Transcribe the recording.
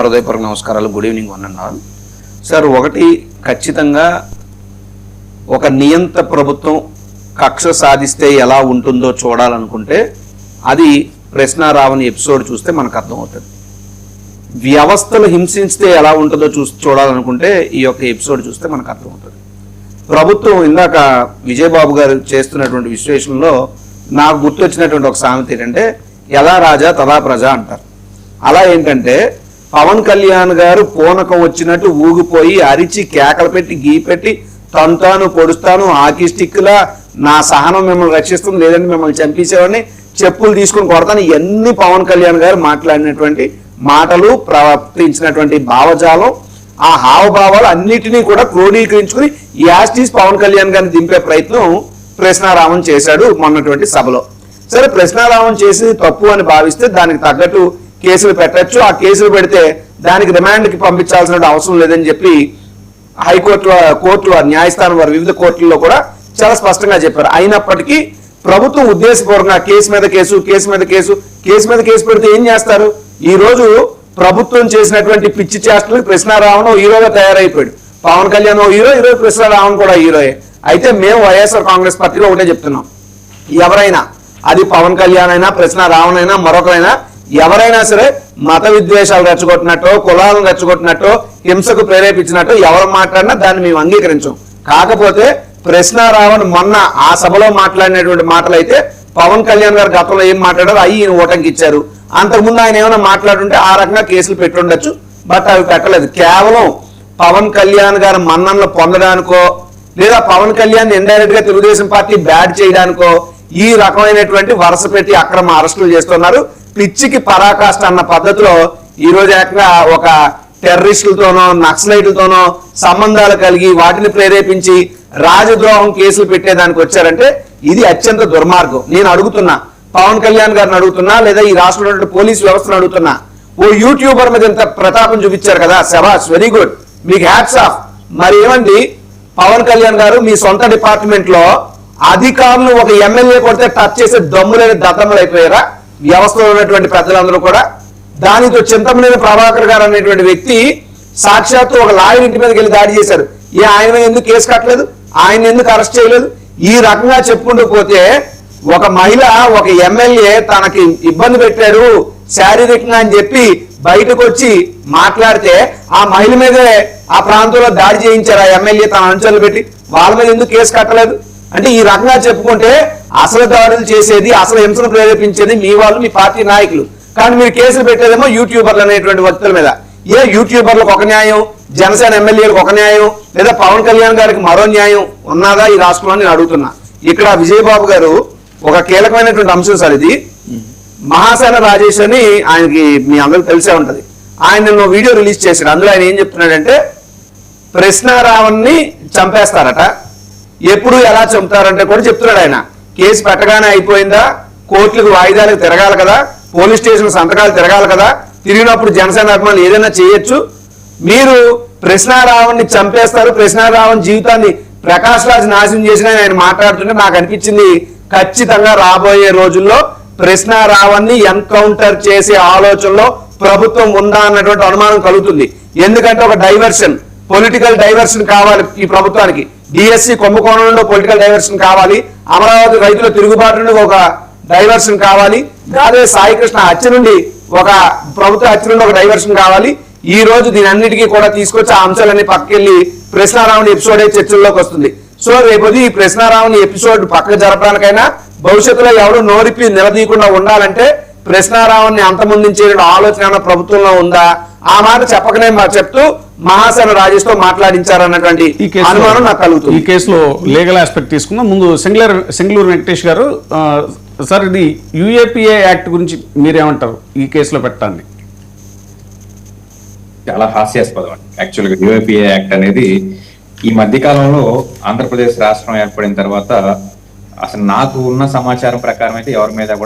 హృదయపూర్వక నమస్కారాలు. Good evening one and all. Sir, ఒకటి ఖచ్చితంగా ఒక నియంత ప్రభుత్వం కక్ష సాధిస్తే ఎలా ఉంటుందో చూడాలనుకుంటే అది ప్రశ్నారావణి ఎపిసోడ్ చూస్తే మనకు అర్థమవుతుంది. వ్యవస్థలు హింసిస్తే ఎలా ఉంటుందో చూడాలనుకుంటే ఈ యొక్క ఎపిసోడ్ చూస్తే మనకు అర్థమవుతుంది. ప్రభుత్వం ఇందాక విజయబాబు గారు చేస్తున్నటువంటి విశ్లేషణలో నాకు గుర్తొచ్చినటువంటి ఒక సామెత ఏంటంటే ఎలా రాజా తదా ప్రజ అంటారు. అలా ఏంటంటే పవన్ కళ్యాణ్ గారు పూనకం వచ్చినట్టు ఊగిపోయి అరిచి కేకలు పెట్టి గీపెట్టి తంతాను పొడుస్తాను హాకీ స్టిక్లా నా సహనం మిమ్మల్ని రక్షిస్తుంది, లేదంటే మిమ్మల్ని చంపేసేవాడిని, చెప్పులు తీసుకుని కొడతాను, ఇవన్నీ పవన్ కళ్యాణ్ గారు మాట్లాడినటువంటి మాటలు, ప్రవర్తించినటువంటి భావజాలం, ఆ హావభావాలు అన్నిటినీ కూడా క్రోడీకరించుకుని యాస్టీస్ పవన్ కళ్యాణ్ గారిని దింపే ప్రయత్నం ప్రశ్నారావణ్ చేశాడు మొన్నటువంటి సభలో. సరే, ప్రశ్నారావణ్ చేసి తప్పు అని భావిస్తే దానికి తగ్గట్టు కేసులు పెట్టచ్చు. ఆ కేసులు పెడితే దానికి రిమాండ్కి పంపించాల్సిన అవసరం లేదని చెప్పి కోర్టులో న్యాయస్థానం వారు వివిధ కోర్టుల్లో కూడా చాలా స్పష్టంగా చెప్పారు. అయినప్పటికీ ప్రభుత్వం ఉద్దేశపూర్వకంగా కేసు మీద కేసు పెడితే ఏం చేస్తారు? ఈ రోజు ప్రభుత్వం చేసినటువంటి పిచ్చి చేష్టలకు ప్రశ్నారావణ్ హీరోగా తయారైపోయాడు. పవన్ కళ్యాణ్ హీరో, ఈరోజు ప్రశ్నారావణ్ కూడా హీరోయే. అయితే మేము వైఎస్ఆర్ కాంగ్రెస్ పార్టీలో ఒకటే చెప్తున్నాం, ఎవరైనా అది పవన్ కళ్యాణ్ అయినా ప్రశ్నారావణ్ అయినా మరొకరైనా ఎవరైనా సరే మత విద్వేషాలు రెచ్చగొట్టినట్టో కులాలను రెచ్చగొట్టినట్టో హింసకు ప్రేరేపించినట్టు ఎవరు మాట్లాడినా దాన్ని మేము అంగీకరించాం. కాకపోతే ప్రశ్నారావణ్ మొన్న ఆ సభలో మాట్లాడినటువంటి మాటలు అయితే పవన్ కళ్యాణ్ గారు గతంలో ఏం మాట్లాడారో అవి ఈయన ఓటంకి ఇచ్చారు. అంతకుముందు ఆయన ఏమైనా మాట్లాడుంటే ఆ రకంగా కేసులు పెట్టుండొచ్చు, బట్ అవి పెట్టలేదు. కేవలం పవన్ కళ్యాణ్ గారు మన్ననలు పొందడానికో లేదా పవన్ కళ్యాణ్ ఇండైరెక్ట్ గా తెలుగుదేశం పార్టీ బ్యాడ్ చేయడానికో ఈ రకమైనటువంటి వరుస పెట్టి అక్రమ అరెస్టులు చేస్తున్నారు. పిచ్చికి పరాకాష్ట అన్న పద్ధతిలో ఈ రోజు ఏకంగా ఒక టెర్రరిస్టులతోనో నక్సలైట్లతోనో సంబంధాలు కలిగి వాటిని ప్రేరేపించి రాజద్రోహం కేసులు పెట్టేదానికి వచ్చారంటే ఇది అత్యంత దుర్మార్గం. నేను అడుగుతున్నా, పవన్ కళ్యాణ్ గారిని అడుగుతున్నా, లేదా ఈ రాష్ట్రంలో పోలీసు వ్యవస్థను అడుగుతున్నా, ఓ యూట్యూబర్ మీద ఇంత ప్రతాపం చూపించారు కదా, శభాష్, వెరీ గుడ్, మీకు హ్యాట్స్ ఆఫ్. మరి ఏమండి పవన్ కళ్యాణ్ గారు మీ సొంత డిపార్ట్మెంట్ లో అధికారులు ఒక ఎమ్మెల్యే కొడితే టచ్ చేసే దమ్ములేని దత్తములు అయిపోయారా వ్యవస్థలో ఉన్నటువంటి పెద్దలందరూ కూడా? దానితో చింతమనేని ప్రభాకర్ గారు అనేటువంటి వ్యక్తి సాక్షాత్తు ఒక లాయర్ ఇంటి మీదకి వెళ్ళి దాడి చేశారు. ఆయన మీద ఎందుకు కేసు కట్టలేదు? ఆయన ఎందుకు అరెస్ట్ చేయలేదు? ఈ రకంగా చెప్పుకుంటూ పోతే ఒక మహిళ ఒక ఎమ్మెల్యే తనకి ఇబ్బంది పెట్టారు శారీరకంగా అని చెప్పి బయటకు వచ్చి మాట్లాడితే ఆ మహిళ మీదే ఆ ప్రాంతంలో దాడి చేయించారు ఆ ఎమ్మెల్యే తన అనుచరులు పెట్టి. వాళ్ళ మీద ఎందుకు కేసు కట్టలేదు? అంటే ఈ రకంగా చెప్పుకుంటే అసలు దాడులు చేసేది, అసలు హింసను ప్రేరేపించేది మీ వాళ్ళు, మీ పార్టీ నాయకులు. కానీ మీరు కేసులు పెట్టేదేమో యూట్యూబర్లు అనేటువంటి వ్యక్తుల మీద. ఏ యూట్యూబర్లకు ఒక న్యాయం, జనసేన ఎమ్మెల్యేలకు ఒక న్యాయం, లేదా పవన్ కళ్యాణ్ గారికి మరో న్యాయం ఉన్నదా ఈ రాష్ట్రంలో నేను అడుగుతున్నా. ఇక్కడ విజయబాబు గారు ఒక కీలకమైనటువంటి అంశం సార్ ఇది. మహాసేన రాజేష్ అని ఆయనకి మీ అందరికి తెలిసే ఉంటది. ఆయన నిన్న వీడియో రిలీజ్ చేశాడు. అందులో ఆయన ఏం చెప్తున్నాడంటే ప్రశ్నారావణ్ని చంపేస్తారట, ఎప్పుడు ఎలా చంపుతారంటే కూడా చెప్తున్నాడు ఆయన. కేసు పెట్టగానే అయిపోయిందా? కోర్టులకు వాయిదాలకు తిరగాలి కదా, పోలీస్ స్టేషన్ సంతకాలు తిరగాలి కదా, తిరిగినప్పుడు జనసేన అభిమానులు ఏదైనా చేయొచ్చు. మీరు ప్రశ్నారావణ్ని చంపేస్తారు, ప్రశ్నారావణ్ జీవితాన్ని ప్రకాష్ రాజ్ నాశనం చేసిన ఆయన మాట్లాడుతుంటే నాకు అనిపించింది ఖచ్చితంగా రాబోయే రోజుల్లో ప్రశ్నారావణ్ని ఎన్కౌంటర్ చేసే ఆలోచనలో ప్రభుత్వం ఉందా అన్నటువంటి అనుమానం కలుగుతుంది. ఎందుకంటే ఒక డైవర్షన్, పొలిటికల్ డైవర్షన్ కావాలి ఈ ప్రభుత్వానికి. డిఎస్సి కుంభకోణం నుండి పొలిటికల్ డైవర్షన్ కావాలి, అమరావతి రైతుల తిరుగుబాటు నుండి ఒక డైవర్షన్ కావాలి, అదే సాయికృష్ణ హత్య నుండి ఒక ప్రభుత్వ హత్య నుండి ఒక డైవర్షన్ కావాలి. ఈ రోజు దీని అన్నిటికీ కూడా తీసుకొచ్చి ఆ అంశాలన్నీ పక్కకెళ్ళి ప్రశ్నారావణి ఎపిసోడే చర్చల్లోకి వస్తుంది. సో రేపు ఈ ప్రశ్నారావణి ఎపిసోడ్ పక్కకు జరపడానికైనా భవిష్యత్తులో ఎవరు నోరిపి నిలదీయకుండా ఉండాలంటే ప్రశ్నారావణ్ని అంతమొందించే ఆలోచన ప్రభుత్వంలో ఉందా? ఆ మాట చెప్పకనే చెప్తూ మహాసేన రాజేష్ తో మాట్లాడించారన్నటువంటి అనుమానం నాకు కలుగుతుంది. ఈ కేసులో లీగల్ ఆస్పెక్ట్ తీసుకుందాం. ముందు సింగళూరు వెంకటేష్ గారు, సార్ ఇది యూఏపీఏ యాక్ట్ గురించి మీరేమంటారు? ఈ కేసులో పెట్టండి. చాలా హాస్యాస్పదం అండి. యాక్చువల్గా యూఏపీఏ యాక్ట్ అనేది ఈ మధ్య కాలంలో ఆంధ్రప్రదేశ్ రాష్ట్రం ఏర్పడిన తర్వాత అసలు నాకు ఉన్న సమాచారం ప్రకారం అయితే ఎవరి మీద కూడా